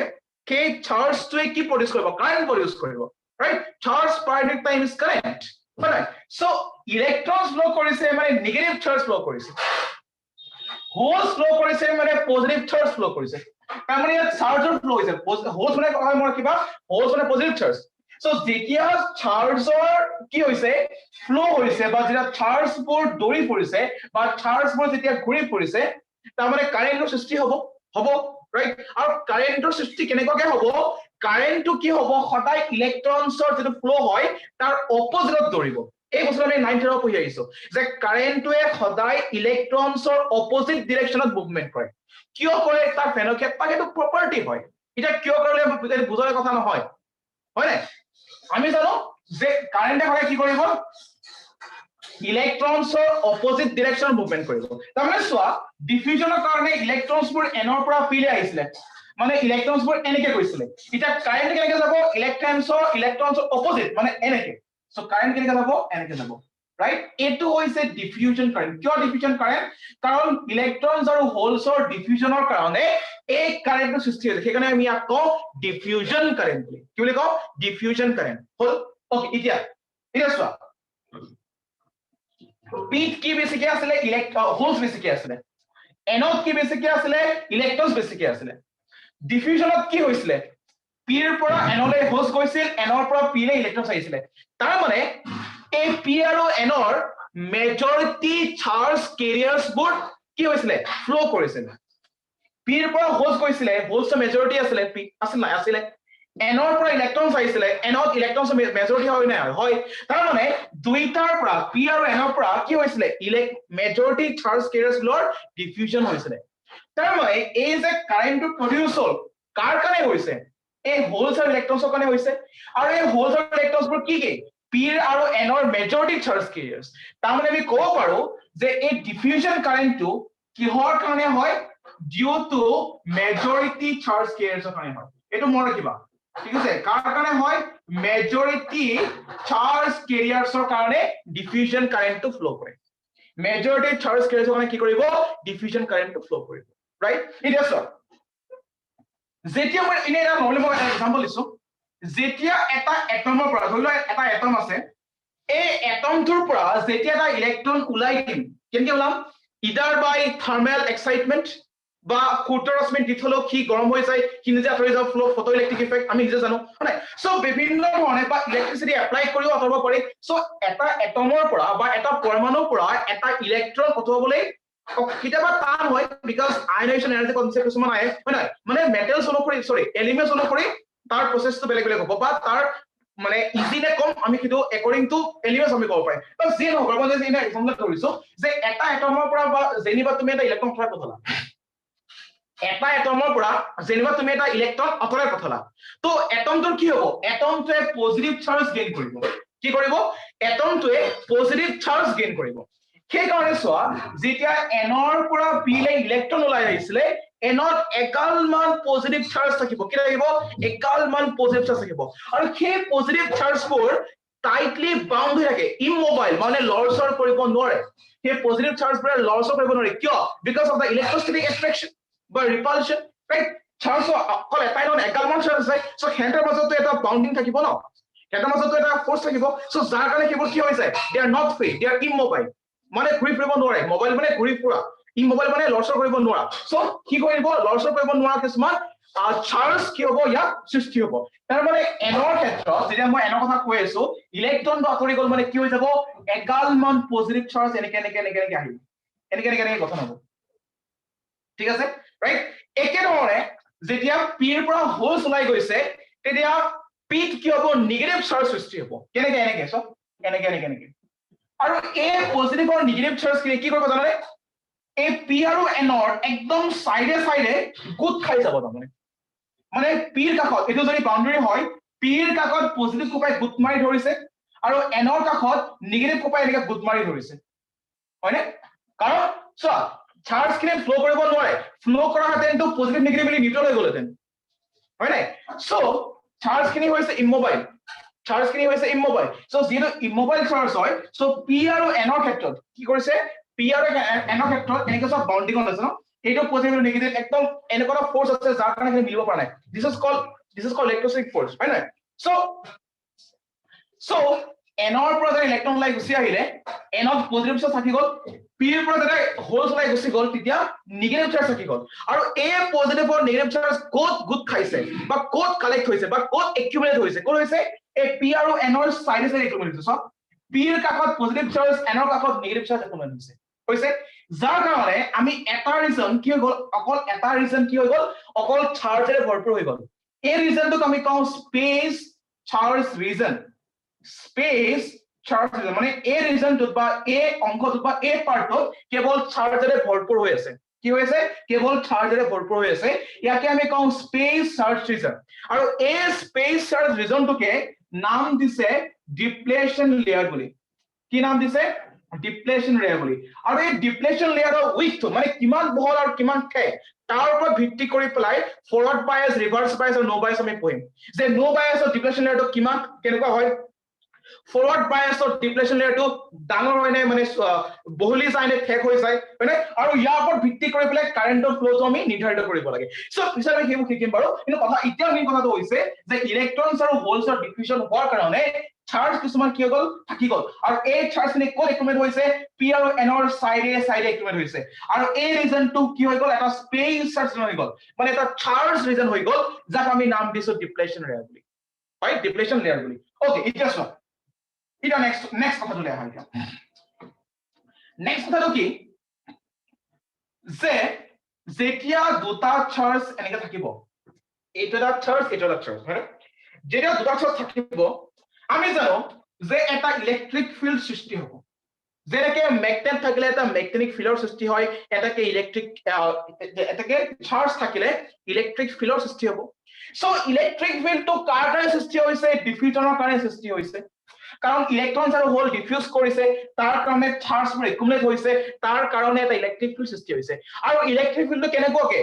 সেই চাৰ্জটোৱে কি প্ৰডিউস কৰিব কাৰেন্ট প্ৰডিউস কৰিব right charge per unit time is current right so electrons flow কৰিছে মানে নেগেটিভ চাৰ্জ ফ্লো কৰিছে হোলস ফ্লো কৰিছে মানে পজিটিভ চাৰ্জ ফ্লো কৰিছে তাৰ মানে ইয়াত চাৰ্জৰ ফ্লো হৈছে হোলস মানে কথা মই কিবা হোলস মানে পজিটিভ চাৰ্জ সো যেতিয়া চাৰ্জৰ কি হৈছে ফ্লো হৈছে বা যেতিয়া চাৰ্জবোৰ দৌৰি পৰিছে বা চাৰ্জবোৰ যেতিয়া ঘূৰি পৰিছে তাৰ মানে কাৰেন্টৰ সৃষ্টি হ'ব ৰাইট আৰু কাৰেন্টৰ সৃষ্টি কেনেকৈ হ'ব কাৰেন্টটো কি হ'ব সদায় ইলেক্ট্ৰনছৰ যেটো ফ্লো হয় তাৰ অপজিটত দৌৰিব এই বস্তু আমি 9th ৰ পঢ়ি আহিছো যে কাৰেন্টটোৱে সদায় ইলেক্ট্ৰনছৰ অপজিট ডিৰেকচনত মুভমেন্ট কৰে কিয় কৰে তাৰ ফেনোক্ষেত্ৰত এটা প্ৰপাৰ্টি হয় এটা কিয় কৰিলে বুজাৰ কথা নহয় হয় নাই আমি জানো যে কাৰেন্টে সদায় কি কৰিব ইলেক্ট্ৰনছৰ অপজিট ডিৰেকচন মুভমেন্ট কৰিব তাৰমানে চোৱা ডিফিউজনৰ কাৰণে ইলেক্ট্ৰনছবোৰ এনৰ পৰা পিলে আহিছিলে মানে ইলেক্ট্ৰনছবোৰ এনেকৈ গৈছিলে এটা কাৰেন্ট কেনেকৈ যাব ইলেক্ট্ৰনছৰ অপজিট মানে এনেকৈ সো কাৰেন্ট কেনেকৈ যাব এনেকৈ যাব ৰাইট এটো হৈছে ডিফিউজন কাৰেন্ট কিয় ডিফিউজন কাৰেন্ট কাৰণ ইলেক্ট্ৰনছ আৰু হোলছৰ ডিফিউজনৰ কাৰণে এই কাৰেন্টৰ সৃষ্টি হৈছে সেইকাৰণে আমি ইয়াক কওঁ ডিফিউজন কাৰেন্ট বুলি কি বুলি কওঁ ডিফিউজন কাৰেন্ট হল ওকে এতিয়া চোৱা পিট কি বেছিকে আছিলে হোলছ বেছিকে আছিলে এনত কি বেছিকে আছিলে ইলেক্ট্ৰনছ বেছিকে আছিলে ডিফিউজনত কি হৈছিলে পিৰ পৰা এনলৈ হোলছ গৈছিল এনৰ পৰা পিলে ইলেক্ট্ৰনছ আহিছিলে তাৰ মানে এই পি আৰু এনৰ মেজৰিটি চাৰ্জ কেৰিয়াৰ্ছবোৰ কি হৈছিলে ফ্লো কৰিছিল পিৰ পৰা হোলছ গৈছিলে হোলছৰ মেজৰিটি আছিলে পি আছিলে এনৰ পৰা ইলেক্ট্ৰনছ আহিছিলে এনত ইলেক্ট্ৰনছ মেজৰিটি হয় নাই হয় তাৰ মানে দুইটাৰ পৰা পি আৰু এনৰ পৰা কি হৈছিলে মেজৰিটি চাৰ্জ কেৰিয়াৰ্ছৰ ডিফিউজন হৈছিলে তাৰ মানে এই যে কাৰেন্টটো প্ৰডিউস হ'ল কাৰ কাৰণে হৈছে এই হোলছ আৰু ইলেক্ট্ৰনছৰ কাৰণে হৈছে আৰু এই হোলছ আৰু ইলেক্ট্ৰনছবোৰ কি পিৰ আৰু এনৰ মেজৰিটি চাৰ্জ কেৰিয়াৰ্ছ তাৰ মানে আমি ক'ব পাৰো যে এই ডিফিউজন কাৰেন্টটো কিহৰ কাৰণে হয় ডিউ টু মেজৰিটি চাৰ্জ কেৰিয়াৰ্ছৰ কাৰণে হয় এটো মনত ৰাখিবা ঠিক আছে কাৰ কাৰণে হয় মেজৰিটি চাৰ্জ কেৰিয়াৰ্ছৰ কাৰণে ডিফিউজন কাৰেন্টটো ফ্লো কৰে মেজৰিটি চাৰ্জ কেৰিয়াৰ্ছৰ কাৰণে কি কৰিব ডিফিউজন কাৰেণ্টটো ফ্লো কৰিব ৰাইট এতিয়া চোৱা যেতিয়া মই এনে এটা নৰ্মেলি মই এক্সাম্পল দিছো যেতিয়া এটা এটমৰ পৰা ধৰি লোৱা এটা এটম আছে এই এটমটোৰ পৰা যেতিয়া এটা ইলেক্ট্ৰন ওলাই দিম কেনেকৈ ওলাম ইদাৰ বাই থাৰ্মেল এক্সাইটমেন্ট বা সূৰ্যৰ ৰশ্মি দি থলেও কি গৰম হৈ যায় কি নিজে আঁতৰি যাব ফ্লো ফটো ইলেক্ট্ৰিক ইফেক্ট আমি নিজে জানো হয় সো বিভিন্ন ধৰণে বা ইলেক্ট্ৰিচিটি এপ্লাই কৰিও আঁতৰাব পাৰি সো এটা এটমৰ পৰা বা এটা পৰমাণুৰ পৰা এটা ইলেক্ট্ৰন আঁতৰাবলৈ কিতাবা টান হয় বিকজ আয়নাইজেশ্যন এনাৰ্জি কনসেপ্ট কিছুমান আহে হয় না মানে মেটেলছ অনুসৰি সৰি এলিমেন্টছ অনুসৰি তাৰ প্ৰসেসটো বেলেগ বেলেগ হ'ব বা তাৰ মানে ইজি নে কম আমি কিটো অ্যাকৰ্ডিং টু এলিমেন্টছ আমি ক'ব পাৰিম তো যি নহওক মই যে ইনা এক্সাম্পল কৰিছো যে এটা এটমৰ পৰা বা যেনিবা তুমি এটা ইলেক্ট্ৰন আঁতৰাই পঠালা এটা এটমৰ পৰা যেনিবা তুমি এটা ইলেক্ট্ৰন আঁতৰাই পঠালা তো এটমটোৰ কি হ'ব এটমটোৱে পজিটিভ চাৰ্জ গেইন কৰিব কি কৰিব এটমটোৱে পজিটিভ চাৰ্জ গেইন কৰিব সেই কাৰণে চোৱা যেতিয়া এনৰ পৰা পি লে ইলেক্ট্ৰন ওলাই আহিছিলে এনত একাল মান পজিটিভ চাৰ্জ থাকিব কি থাকিব একাল মান পজিটিভ চাৰ্জ থাকিব আৰু সেই পজিটিভ চাৰ্জবোৰ টাইটলি বাউন্ড হৈ থাকে ইমমোবাইল মানে লৰচৰ কৰিব নোৱাৰে সেই পজিটিভ চাৰ্জবোৰ লৰচৰ কৰিব নোৱাৰে কিয় বিকজ অফ দা ইলেক্ট্ৰোষ্টেটিক এট্ৰেকশন বা ৰিপালশন ৰাইট চাৰ্জ অকল এটাই নহয় একাল মান চাৰ্জ আছে সো হেন্টাৰ মাজতো এটা বাউন্ডিং থাকিব ন হেন্টাৰ মাজতো এটা ফোৰ্স থাকিব সো যাৰ কাৰণে সেইবোৰ কি হৈ যায় they are not free they are immobile মানে ঘূৰি ফুৰিব নোৱাৰে মোবাইল মানে ঘূৰি ফুৰা ই মোবাইল মানে লৰচৰ কৰিব নোৱাৰা সো কি কৰিব লৰচৰ কৰিব নোৱাৰা কিছুমান চাৰ্জ কি হ'ব ইয়াত সৃষ্টি হ'ব তাৰ মানে এনৰ ক্ষেত্ৰত যেতিয়া মই এনৰ কথা কৈ আছো ইলেক্ট্ৰনটো আঁতৰি গ'ল মানে কি হৈ যাব এগাল মান পজিটিভ চাৰ্জ এনেকে আহিব এনেকে গঠন হ'ব ঠিক আছে ৰাইট একেদৰে যেতিয়া পিৰ পৰা হোলছ ওলাই গৈছে তেতিয়া পিত কি হ'ব নিগেটিভ চাৰ্জ সৃষ্টি হ'ব কেনেকে এনেকে সো এনেকে আৰু এই পজিটিভ আৰু নিগেটিভ চাৰ্জ কি কৰিব জানানে এই পি আৰু এনৰ একদম সাইডে গুট খাই যাব তাৰমানে মানে পিৰ কাষত এটো যদি বাউন্ডাৰী হয় পিৰ কাষত পজিটিভ কোপাই গুট মাৰি ধৰিছে আৰু এনৰ কাষত নিগেটিভ কোপাই এনেকে গুট মাৰি ধৰিছে হয়নে কাৰণ চোৱা চাৰ্জ খিনি ফ্লো কৰিব নোৱাৰে ফ্লো কৰা হেতেনটো পজিটিভ নিগেটিভ মিলি নিউট্ৰেল হৈ গ'লহেতেন হয় নাই সো চাৰ্জ খিনি হৈছে ইমমোবাইল সো যেটো ইমমোবাইল চাৰ্জ হয় সো পি আৰু এনৰ ক্ষেত্ৰত কি কৰিছে পি আৰু এনৰ ক্ষেত্ৰত এনেকৈ সব বাউন্ডিং আছে ন এইটো পজিটিভ নিগেটিভ একদম এনেকুৱা ফোৰ্স আছে যাৰ কাৰণে মিলিব পৰা নাই দিস ইজ কল্ড ইলেক্ট্ৰোষ্টেটিক ফোৰ্স হয় নাই সো এনৰ পৰা যে ইলেক্ট্ৰন ওলাই গুচি আহিলে এনত পজিটিভ চাৰ্জ থাকি গ'ল পিৰ পৰা যে হোলছ ওলাই গুচি গ'ল তেতিয়া নিগেটিভ চাৰ্জ থাকি গ'ল আৰু এই পজিটিভ আৰু নিগেটিভ চাৰ্জ ক'ত গুট খাইছে বা ক'ত কালেক্ট হৈছে বা ক'ত একিউমুলেট হৈছে ক'ত হৈছে এই পি আৰু এনৰ সাইডে একিউমুলেট হৈছে সব পিৰ কাষত পজিটিভ চাৰ্জ এনৰ কাষত নিগেটিভ চাৰ্জ একিউমুলেট হৈছে যাৰ কাৰণে আমি এটা ৰিজন কি হৈ গ'ল অকল এটা ৰিজন কি হৈ গ'ল অকল চাৰ্জেৰে ভৰপুৰ হৈ গ'ল এই ৰিজনটোক আমি কওঁ space charge region space charge region মানে এই ৰিজনটোত বা এই অংশটোত বা এই পাৰ্টত কেৱল চাৰ্জেৰে ভৰপুৰ হৈ আছে কি হৈ আছে কেৱল চাৰ্জেৰে ভৰপুৰ হৈ আছে ইয়াকে আমি কওঁ স্পেস চাৰ্জ ৰিজন আৰু এই স্পেস চাৰ্জ ৰিজনটোকে নাম দিছে ডিপ্লেশন লেয়াৰ বুলি কি নাম দিছে ডিপ্লেশন লেয়াৰ বুলি আৰু এই ডিপ্লেশন লেয়াৰৰ উইথটো মানে কিমান বহল আৰু কিমান ঠেক তাৰ ওপৰত ভিত্তি কৰি পেলাই ফৰৱাৰ্ড বায়াস ৰিভাৰ্স বায়াস আৰু নো বায়াস আমি পঢ়িম যে নো বায়াসৰ ডিপ্লেশন লেয়াৰটো কিমান কেনেকুৱা হয় ফৰৱাৰ্ড বায়াসৰ ডিপ্লেশন লেয়াৰটো ডাঙৰ হয় নে মানে বহলি যায় নে ঠেক হৈ যায় হয়নে আৰু ইয়াৰ ওপৰত ভিত্তি কৰি পেলাই কাৰেণ্টৰ ফ্লোটো আমি নিৰ্ধাৰিত কৰিব লাগে সো পিছত আমি সেইবোৰ শিকিম বাৰু কিন্তু কথা এতিয়া মেইন কথাটো হৈছে যে ইলেক্ট্ৰনছ আৰু হোলছৰ ডিফিউজন হোৱাৰ কাৰণে চাৰ্জ কিছুমান কি গ'ল থাকি গ'ল আৰু এই চাৰ্জ খিনি ক'ত একুমুলেট হৈছে পি আৰু এনৰ সাইডে একুমুলেট হৈছে আৰু এই ৰিজনটো কি হৈ গ'ল এটা স্পেস চাৰ্জ হৈ গ'ল মানে এটা চাৰ্জ ৰিজন হৈ গ'ল যাক আমি নাম দিছো ডিপ্লেশন লেয়াৰ বুলি হয় ডিপ্লেশন লেয়াৰ বুলি ওকে এতিয়া চোৱা এটা নেক্সট কথাটো দেখা এতিয়া নেক্সট কথাটো কি যে যেতিয়া দুটা চাৰ্জ এনেকে থাকিব এইটো এটা চাৰ্জ হয় যেতিয়া দুটা চাৰ্জ থাকিব আমি জানো যে এটা ইলেক্ট্ৰিক ফিল্ড সৃষ্টি হ'ব যেনেকে ম্যাগনেট থাকিলে এটা ম্যাগনেটিক ফিল্ডৰ সৃষ্টি হয় এটাকে এটাকে চাৰ্জ থাকিলে ইলেক্ট্ৰিক ফিল্ডৰ সৃষ্টি হ'ব সো ইলেক্ট্ৰিক ফিল্ডটো কাৰ কাৰণে সৃষ্টি হৈছে ডিফিউজনৰ কাৰণে সৃষ্টি হৈছে কাৰণ ইলেক্ট্ৰনছ আৰু হোল ডিফিউজ কৰিছে তাৰ কাৰণে চাৰ্জবোৰ একুমুলেট হৈছে তাৰ কাৰণে এটা ইলেক্ট্ৰিক ফিল্ড সৃষ্টি হৈছে আৰু ইলেক্ট্ৰিক ফিল্ডটো কেনেকুৱাকে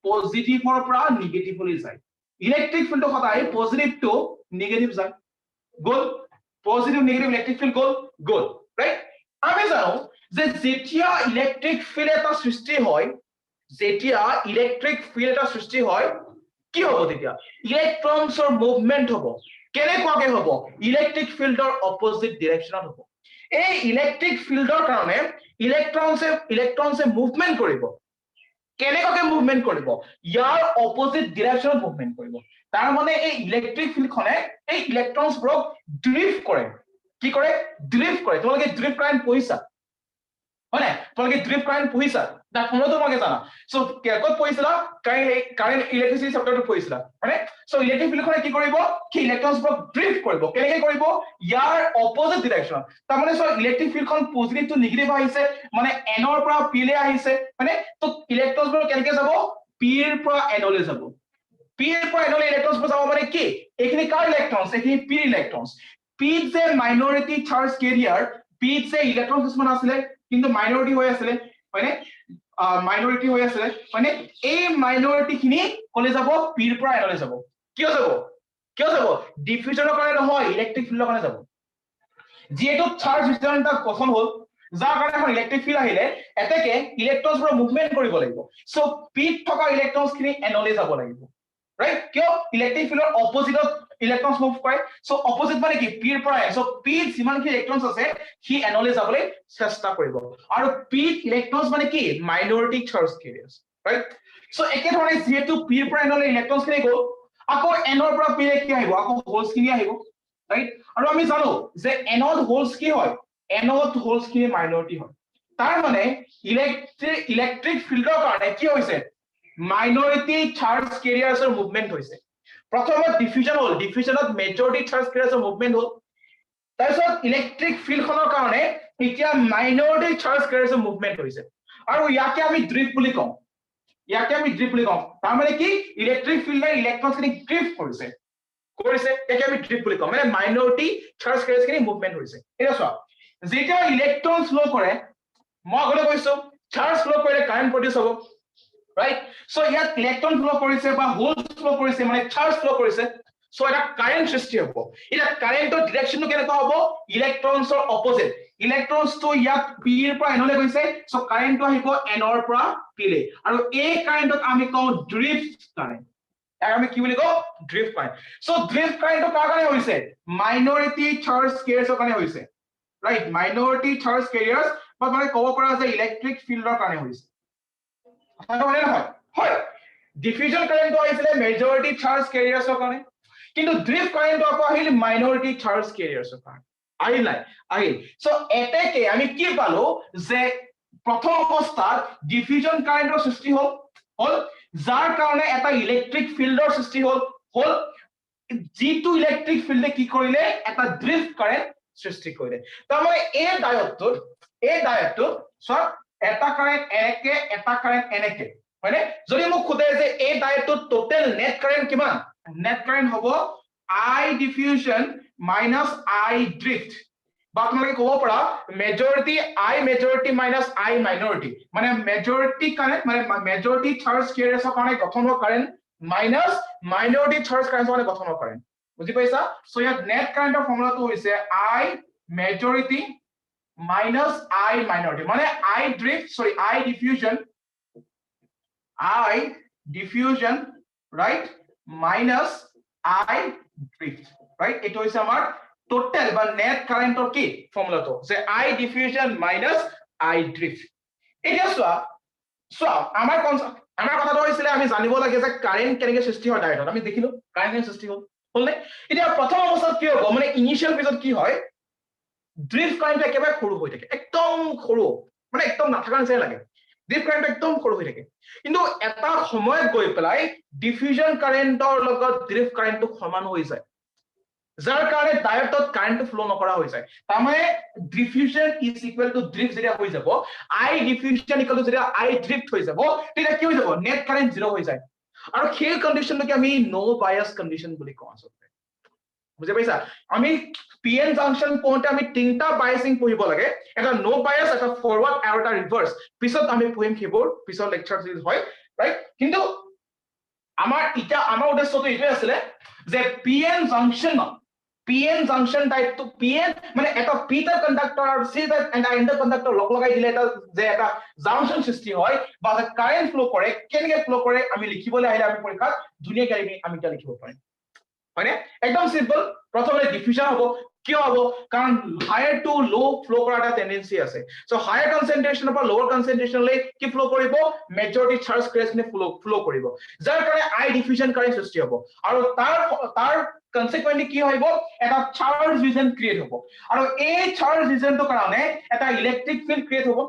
পজিটিভৰ পৰা নিগেটিভলৈ যায় ইলেক্ট্ৰিক ফিল্ডটো সদায় পজিটিভ টু নিগেটিভ যায় গ'ল পজিটিভ নিগেটিভ ইলেক্ট্ৰিক ফিল্ড গ'ল ৰাইট আমি জানো যে যেতিয়া ইলেক্ট্ৰিক ফিল্ড এটা সৃষ্টি হয় যেতিয়া ইলেক্ট্ৰিক ফিল্ড এটা সৃষ্টি হয় কি হ'ব তেতিয়া ইলেক্ট্ৰনছৰ মুভমেন্ট হ'ব কেনেকুৱাকে হ'ব ইলেক্ট্ৰিক ফিল্ডৰ অপোজিট ডাইৰেকশনত হ'ব এই ইলেক্ট্ৰিক ফিল্ডৰ কাৰণে ইলেক্ট্ৰনছে মুভমেন্ট কৰিব কেনেকুৱাকে মুভমেন্ট কৰিব ইয়াৰ অপোজিট ডাইৰেকশনত মুভমেন্ট কৰিব তাৰ মানে এই ইলেক্ট্ৰিক ফিল্ডখনে এই ইলেক্ট্ৰনছবোৰক ড্ৰিফট কৰে কি কৰে ড্ৰিফট কৰে তোমালোকে ড্ৰিফট কাৰেন্ট পঢ়িছা হয় তোমালোকে ড্ৰিফট কাৰেন্ট পঢ়িছা তাৰ ফৰ্মুলা তোমালোকে জানা সো ক'ত পঢ়িছিলা কাৰেন্ট ইলেক্ট্ৰিচিটি চেপ্টাৰটো পঢ়িছিলা হয় সো ইলেক্ট্ৰিক ফিল্ডখনে কি কৰিব কি ইলেক্ট্ৰনছবোৰক ড্ৰিফট কৰিব কেনেকৈ কৰিব ইয়াৰ অপোজিট ডাইৰেকশন তাৰ মানে সো ইলেক্ট্ৰিক ফিল্ডখন পজিটিভ টু নেগেটিভ আহিছে মানে এনৰ পৰা পি লৈ আহিছে মানে তো ইলেক্ট্ৰনছবোৰ কেনেকৈ যাব পি ৰ পৰা এনলৈ যাব পি ৰ পৰা এনলৈ ইলেক্ট্ৰনছবোৰ যাব মানে কি এইখিনি কাৰ ইলেক্ট্ৰনছ এইখিনি পি ইলেক্ট্ৰনছ পি যে মাইনৰিটি চাৰ্জ কেৰিয়াৰ পি যে ইলেক্ট্ৰন কিছুমান আছিলে কিন্তু মাইনৰিটি হৈ আছিল হয়নে মাইনৰিটি হৈ আছিল মানে এই মাইনৰিটি খিনি কলে যাব পি ৰ পৰা এনলৈ যাব কিয় যাব ডিফিউজনৰ কাৰণে নহয় ইলেক্ট্ৰিক ফিল্ডৰ কাৰণে যাব যেটো চাৰ্জ বিতৰণ এটা গঠন হ'ল যাৰ কাৰণে এখন ইলেক্ট্ৰিক ফিল্ড আহিলে এতেকে ইলেক্ট্ৰনছবোৰ মুভমেন্ট কৰিব লাগিব সো পি থকা ইলেক্ট্ৰনছ খিনি এনলৈ যাব লাগিব ৰাইট কিয় ইলেক্ট্ৰিক ফিল্ডৰ অপোজিটত ইলেক্ট্ৰনছ মুভ কৰে সো অপোজিট মানে কি পি ৰ পৰা সো পি যিমান কি ইলেক্ট্ৰনছ আছে হি এনলৈ যাবলৈ চেষ্টা কৰিব আৰু পি ইলেক্ট্ৰনছ মানে কি minority charge careers right so একে ধৰণে যেহেতু পি ৰ পৰা এনলৈ ইলেক্ট্ৰনছ খিনি গ'ল আকৌ এনৰ পৰা পি লে কি আহিব আকৌ হোলছ খিনি আহিব ৰাইট আৰু আমি জানো যে এনড হোলছ কি হয় এনড হোলছ খিনি মাইনৰিটি হয় তাৰ মানে ইলেক্ট্ৰিক ফিল্ডৰ কাৰণে কি হৈছে মাইনৰিটি চাৰ্জ কেৰিয়াৰ্ছৰ মুভমেন্ট হৈছে প্ৰথমত ডিফিউজন হ'ল ডিফিউজনত মেজৰিটি চাৰ্জ কেৰিয়াৰ্ছৰ মুভমেন্ট হ'ল তাৰপিছত ইলেক্ট্ৰিক ফিল্ডখনৰ কাৰণে এতিয়া মাইনৰিটি চাৰ্জ কেৰিয়াৰ্ছৰ মুভমেন্ট হৈছে আৰু ইয়াকে আমি ড্ৰিফট বুলি কওঁ তাৰ মানে কি ইলেক্ট্ৰিক ফিল্ডে ইলেক্ট্ৰনছখিনি ড্ৰিফট কৰিছে একে আমি ড্ৰিফট বুলি কওঁ মানে মাইনৰিটি চাৰ্জ কেৰিয়াৰ্ছখিনি মুভমেন্ট হৈছে এটা চোৱা যেতিয়া ইলেক্ট্ৰন ফ্লো কৰে মই আগতে কৈছো চাৰ্জ ফ্লো কৰিলে কাৰেন্ট প্ৰডিউস হ'ব right so ইয়াত ইলেক্ট্ৰন ফ্লো কৰিছে বা হোলছ ফ্লো কৰিছে মানে চাৰ্জ ফ্লো কৰিছে সো এটা কাৰেন্ট সৃষ্টি হ'ব এটা কাৰেন্টৰ ডাইৰেকশনটো কেনেকুৱা হ'ব ইলেক্ট্ৰনছৰ অপোজিট ইলেক্ট্ৰনছ তো ইয়াত পি ৰ পৰা এনলৈ গৈছে সো কাৰেন্টটো আহিব এনৰ পৰা পি লে আৰু এই কাৰেন্টক আমি কওঁ ড্ৰিফট কাৰেন্ট আমি কি বুলি কওঁ ড্ৰিফট কাৰেন্ট সো ড্ৰিফট কাৰেন্টটো কাৰ কাৰণে হৈছে মাইনৰিটি চাৰ্জ কেৰিয়াৰ্ছৰ কাৰণে হৈছে right minority charge carriers বা মানে ক'ব পৰা যে ইলেক্ট্ৰিক ফিল্ডৰ কাৰণে হৈছে হয় ডিফিউজন কাৰেন্টটো আহিছিলে মেজৰিটি চাৰ্জ কেৰিয়াৰ্ছৰ কাৰণে কিন্তু ড্ৰিফট কাৰেন্টটো আকৌ আহিল মাইনৰিটি চাৰ্জ কেৰিয়াৰ্ছৰ কাৰণে আহিল সো এতেকে আমি কি পালো যে প্ৰথম অৱস্থাত ডিফিউজন কাৰেন্টৰ সৃষ্টি হ'ল যাৰ কাৰণে এটা ইলেক্ট্ৰিক ফিল্ডৰ সৃষ্টি হ'ল জিটো ইলেক্ট্ৰিক ফিল্ডে কি কৰিলে এটা ড্ৰিফট কাৰেন্ট সৃষ্টি কৰিলে তাৰমানে এই ডায়োডটো সব এটা কাৰেন্ট এনেকে হয়নে যদি মোক খুদে যে এই ডায়োডটো টোটাল নেট কাৰেন্ট কিমান নেট কাৰেন্ট হ'ব I diffusion minus I drift বা তোমালোকে ক'ব পাৰা I majority minus I minority মানে majority কাৰেন্ট মানে majority চাৰ্জ কেৰিয়াৰ্ছৰ কাৰণে গঠন হোৱা current minus minority charge current মানে গঠন হোৱা কাৰেন্ট বুজি পাইছা সো ইয়াত নেট কাৰেন্টৰ ফৰ্মুলাটো হৈছে I majority minus I minority মানে I diffusion right minus I drift right এটো হৈছে আমাৰ টোটাল বা নেট কাৰেন্টৰ কি ফৰ্মুলাটো যে I diffusion minus I drift এটা চোৱা আমাৰ কথাটো হৈছিলে আমি জানিব লাগে যে কাৰেন্ট কেনেকৈ সৃষ্টি হয় ডায়োডত আমি দেখিলো কাৰেন্ট কেনেকৈ সৃষ্টি হ'লনে এতিয়া প্ৰথম অৱস্থাত কি হ'ব মানে ইনিশিয়াল ফেজত কি হয় ড্ৰিফট কাৰেন্টটো একেবাৰে সৰু হৈ থাকে একদম সৰু মানে একদম নাথাকা নিচিনা লাগে ড্ৰিফট কাৰেন্টটো একদম সৰু হৈ থাকে কিন্তু এটা সময়ত গৈ পেলাই ডিফিউজন কাৰেন্টৰ লগত ড্ৰিফট কাৰেন্টটো সমান হৈ যায় যাৰ কাৰণে ডায়োডত কাৰেন্টটো ফ্লো নকৰা হৈ যায় তাৰমানে ডিফিউজন ইজ ইকুৱেল টু ড্ৰিফট যেতিয়া হৈ যাব I diffusion ইকুৱেল টু যেতিয়া I drift হৈ যাব তেতিয়া কি হৈ যাব নেট কাৰেন্ট 0 হৈ যায় আৰু সেই কন্ডিশনটোকে আমি নো বায়াস কন্ডিশন বুলি কওঁ আচলতে বুজি পাইছা আমি পিএন জাংশন পইণ্টে আমি তিনটা বায়াসিং পঢ়িব লাগে এটা নো বায়াস এটা ফৰৱাৰ্ড আৰু এটা ৰিভাৰ্স পিছত আমি পঢ়িম সেইবোৰ পিছত লেকচাৰ যদি হয় ৰাইট কিন্তু আমাৰ উদ্দেশ্যটো এইটোৱে আছিল যে PN জাংশনত PN junction type to PN মানে এটা P type conductor আৰু C type and N type conductor লগ লগাই দিলে এটা যে এটা junction সৃষ্টি হয় বা কারেন্ট ফ্লো কৰে কেনেকৈ ফ্লো কৰে আমি লিখিবলৈ আহিলে আমি পৰীক্ষাত ধুনীয়াকৈ আমি এটা লিখিব পাৰিম হয়নে একদম সিম্পল প্ৰথমে ডিফিউজন হ'ব কিয় হ'ব কাৰণ হায়াৰ টু লো ফ্লো কৰা এটা টেন্ডেন্সি আছে সো হায়াৰ কনসেন্ট্ৰেচনৰ পৰা লোৱাৰ কনসেন্ট্ৰেচনলৈ কি ফ্লো কৰিব মেজৰিটি চাৰ্জ ক্ৰেছনে ফ্লো কৰিব যাৰ কাৰণে আই ডিফিউজন কাৰেন্ট সৃষ্টি হ'ব আৰু তাৰ consequently কি হইব এটা চাৰ্জ ৰিজন ক্ৰিয়েট হবো আৰ এই চাৰ্জ ৰিজনটো কাৰণে এটা ইলেক্ট্ৰিক ফিল্ড ক্ৰিয়েট হবো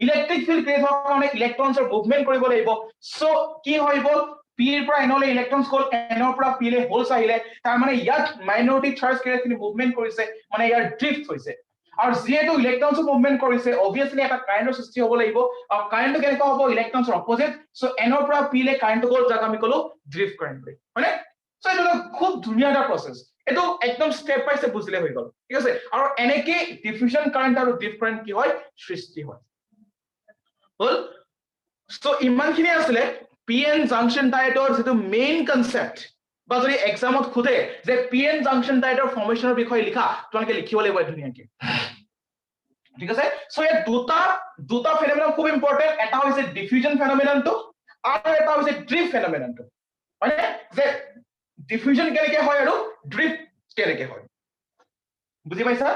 ইলেক্ট্ৰিক ফিল্ড ক্ৰিয়েট হোৱাৰ কাৰণে ইলেক্ট্ৰনছৰ মুভমেন্ট কৰিব লাগিব সো কি হইব পি এৰ পৰা এনলে ইলেক্ট্ৰনছ গল এনৰ পৰা পি লে হোলছ আহিলে তাৰ মানে ইয়াত মাইনৰিটি চাৰ্জ ক্ৰিয়েটখিনি মুভমেন্ট কৰিছে মানে ইয়াৰ ড্ৰিফট হৈছে আৰু যেহেতু ইলেক্ট্ৰনছ মুভমেন্ট কৰিছে অবভিয়াসলি এটা কাৰেন্টৰ সৃষ্টি হ'ব লাগিব আৰু কাৰেন্ট কেনেকৈ হ'ব ইলেক্ট্ৰনছৰ অপোজিট সো এনৰ পৰা পি লে কাৰেন্ট গল যাক আমি কলো ড্ৰিফট কাৰেন্ট হয়নে So এটা খুব ধুনীয়া এটা প্ৰসেস এটো একদম স্টেপ বাই স্টেপ বুজিলে হৈ গল ঠিক আছে আৰু এনেকে ডিফিউজন কাৰেন্ট আৰু ড্ৰিফট কারেন্ট কি হয় সৃষ্টি হয় হল সো ইমানখিনি আসলে পিএন জাংশন ডায়েটৰ যেটো মেইন কনসেপ্ট বা যদি এক্সামত খুদে যে পিএন জাংশন ডায়েটৰ ফৰ্মেশনৰ বিষয়ে লিখা তোমাকে লিখিব লাগিব ধুনীয়াকৈ ঠিক আছে সো এই দুটা ফেনোমেনন খুব ইম্পৰ্টেন্ট এটা হৈছে ডিফিউজন ফেনোমেননটো আৰু এটা হৈছে ড্ৰিফট ফেনোমেননটো মানে যে ডিফিউজন কেনেকৈ হয় আৰু ড্ৰিফট কেনেকৈ হয় বুজি পাইছা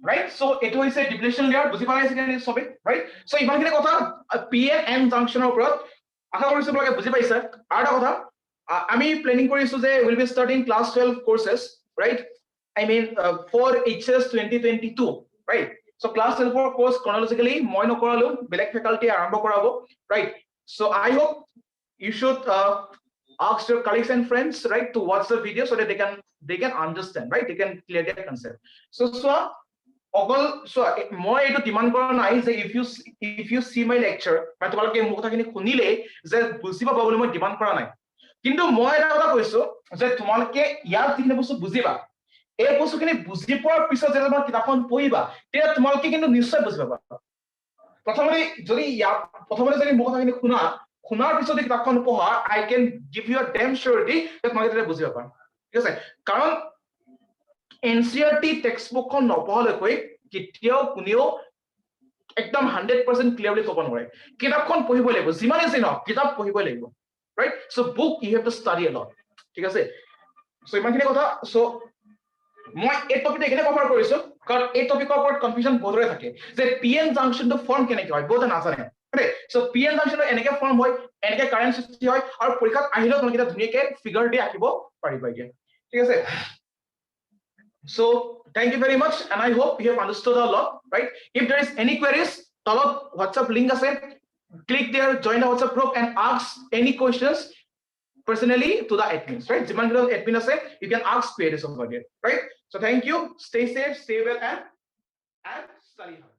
right so এটো হৈছে ডিপ্লেশন লেয়াৰ বুজি পাইছে কেনে সবে right so ইমানখিনি কথা PN জাংশনৰ ওপৰত আশা কৰিছো আপোনালোকে বুজি পাইছে আৰু এটা কথা আমি প্লেনিং কৰিছো যে will be starting class 12 courses right I mean for HS 2022 right so class 12 for course chronologically মই নকৰালো বেলেগ ফেকাল্টি আৰম্ভ কৰাব right so I hope you should ask your colleagues and friends right to watch the video so that they can understand right they can clear their concept so মই এটো demand কৰা নাই যে if you see my lecture বা তোমালোকে মোৰ কথাখিনি শুনিলে যে বুজি পাবা বুলি মই ডিমান্ড কৰা নাই কিন্তু মই এটা কথা কৈছো যে তোমালোকে ইয়াৰ যিখিনি বস্তু বুজিবা এই বস্তুখিনি বুজি পোৱাৰ পিছত যেতিয়া তোমাৰ কিতাপখন পঢ়িবা তেতিয়া তোমালোকে কিন্তু নিশ্চয় বুজি পাবা প্ৰথমতে যদি মোৰ কথাখিনি শুনাৰ পিছত কিতাপখন পঢ়া I can give you a damn surety that তোমালোকে বুজি পাবা ঠিক আছে কাৰণ NCERT টেক্সটবুকখন নপঢ়ালৈকৈ কেতিয়াও কোনেও একদম 100% ক্লিয়াৰলি ক'ব নোৱাৰে কিতাপখন পঢ়িব লাগিব যিমানে যি নহওক কিতাপ পঢ়িব লাগিব right so book you have to study a lot ঠিক আছে so ইমানখিনি কথা so মই এই টপিকটো এখানে কভাৰ কৰিছো কাৰণ এই টপিকৰ ওপৰত কনফিউজন বহুতৰে থাকে যে PN জাংশনটো ফৰ্ম কেনেকৈ হয় বহুতে নাজানে right so PN জাংশনটো এনেকৈ ফৰ্ম হয় এনেকৈ কাৰেন্ট সৃষ্টি হয় আৰু পৰীক্ষাত আহিলেও তোমালোকে ধুনীয়াকৈ ফিগাৰ দি আঁকিব পাৰিবা এতিয়া ঠিক আছে so thank you very much and I hope you have understood a lot right if there is any queries talot WhatsApp link ase click there join the WhatsApp group and ask any questions personally to the admins right jiman group admin ase you can ask queries over there right so thank you stay safe stay well and study hard